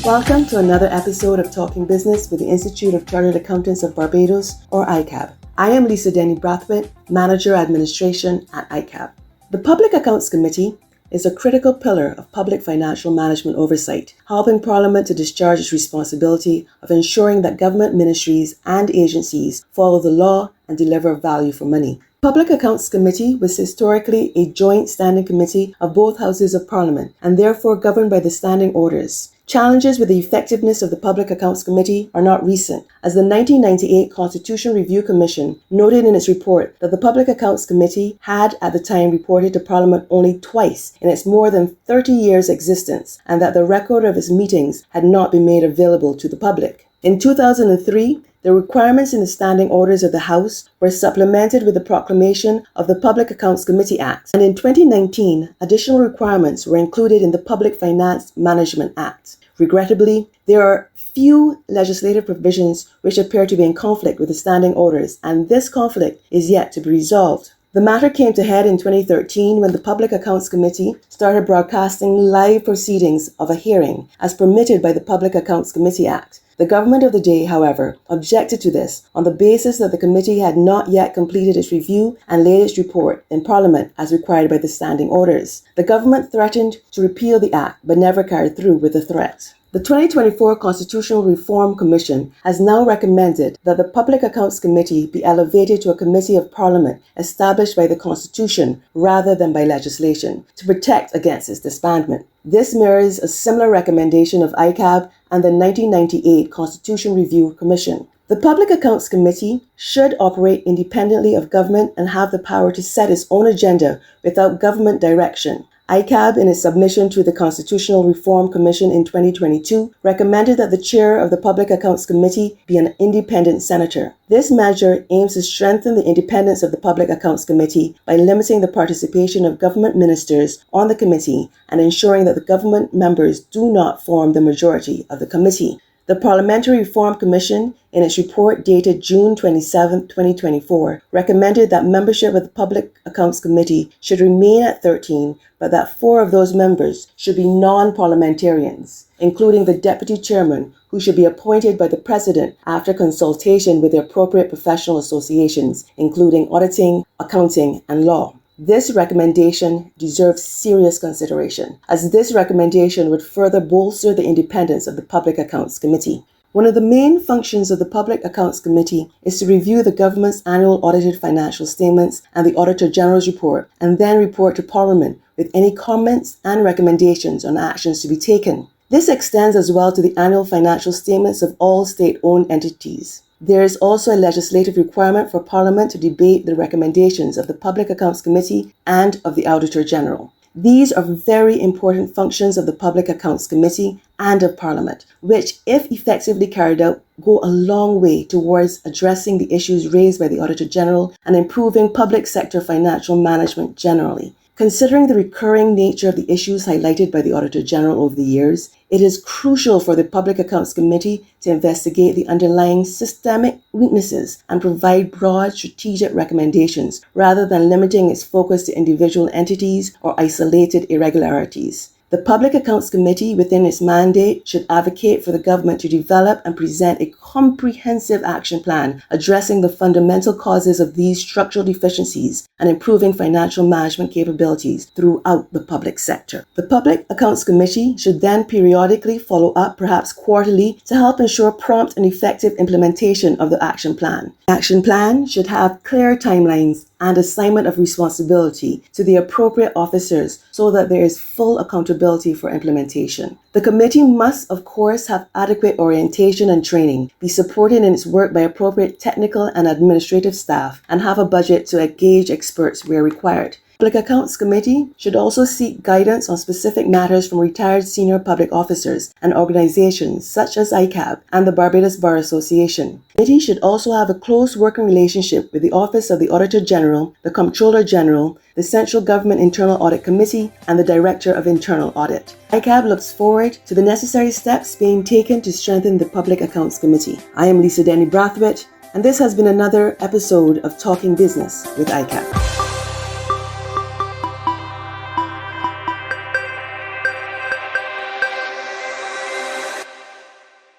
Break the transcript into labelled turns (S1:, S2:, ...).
S1: Welcome to another episode of Talking Business with the Institute of Chartered Accountants of Barbados, or ICAB. I am Denny Brathwaite, Manager Administration at ICAB. The Public Accounts Committee is a critical pillar of public financial management oversight, helping Parliament to discharge its responsibility of ensuring that government ministries and agencies follow the law and deliver value for money. Public Accounts Committee was historically a joint standing committee of both houses of Parliament and therefore governed by the standing orders. Challenges with the effectiveness of the Public Accounts Committee are not recent, as the 1998 Constitution Review Commission noted in its report that the Public Accounts Committee had at the time reported to Parliament only twice in its more than 30 years' existence, and that the record of its meetings had not been made available to the public. In 2003, the requirements in the standing orders of the House were supplemented with the proclamation of the Public Accounts Committee Act, and in 2019, additional requirements were included in the Public Finance Management Act. Regrettably, there are few legislative provisions which appear to be in conflict with the standing orders, and this conflict is yet to be resolved. The matter came to head in 2013 when the Public Accounts Committee started broadcasting live proceedings of a hearing as permitted by the Public Accounts Committee Act. The government of the day, however, objected to this on the basis that the committee had not yet completed its review and laid its report in Parliament as required by the standing orders. The government threatened to repeal the act but never carried through with the threat. The 2024 Constitutional Reform Commission has now recommended that the Public Accounts Committee be elevated to a committee of Parliament established by the Constitution rather than by legislation to protect against its disbandment. This mirrors a similar recommendation of ICAB and the 1998 Constitution Review Commission. The Public Accounts Committee should operate independently of government and have the power to set its own agenda without government direction. ICAB, in its submission to the Constitutional Reform Commission in 2022, recommended that the chair of the Public Accounts Committee be an independent senator. This measure aims to strengthen the independence of the Public Accounts Committee by limiting the participation of government ministers on the committee and ensuring that the government members do not form the majority of the committee. The Parliamentary Reform Commission, in its report dated June 27, 2024, recommended that membership of the Public Accounts Committee should remain at 13, but that 4 of those members should be non-parliamentarians, including the Deputy Chairman, who should be appointed by the President after consultation with the appropriate professional associations, including auditing, accounting, and law. This recommendation deserves serious consideration, as this recommendation would further bolster the independence of the Public Accounts Committee. One of the main functions of the Public Accounts Committee is to review the government's annual audited financial statements and the Auditor General's report, and then report to Parliament with any comments and recommendations on actions to be taken. This extends as well to the annual financial statements of all state-owned entities. There is also a legislative requirement for Parliament to debate the recommendations of the Public Accounts Committee and of the Auditor General. These are very important functions of the Public Accounts Committee and of Parliament, which, if effectively carried out, go a long way towards addressing the issues raised by the Auditor General and improving public sector financial management generally. Considering the recurring nature of the issues highlighted by the Auditor General over the years, it is crucial for the Public Accounts Committee to investigate the underlying systemic weaknesses and provide broad strategic recommendations rather than limiting its focus to individual entities or isolated irregularities. The Public Accounts Committee, within its mandate, should advocate for the government to develop and present a comprehensive action plan addressing the fundamental causes of these structural deficiencies and improving financial management capabilities throughout the public sector. The Public Accounts Committee should then periodically follow up, perhaps quarterly, to help ensure prompt and effective implementation of the action plan. The action plan should have clear timelines and assignment of responsibility to the appropriate officers so that there is full accountability for implementation. The committee must, of course, have adequate orientation and training, be supported in its work by appropriate technical and administrative staff, and have a budget to engage experts where required. The Public Accounts Committee should also seek guidance on specific matters from retired senior public officers and organizations such as ICAB and the Barbados Bar Association. The committee should also have a close working relationship with the Office of the Auditor General, the Comptroller General, the Central Government Internal Audit Committee, and the Director of Internal Audit. ICAB looks forward to the necessary steps being taken to strengthen the Public Accounts Committee. I am Denny Brathwaite, and this has been another episode of Talking Business with ICAB.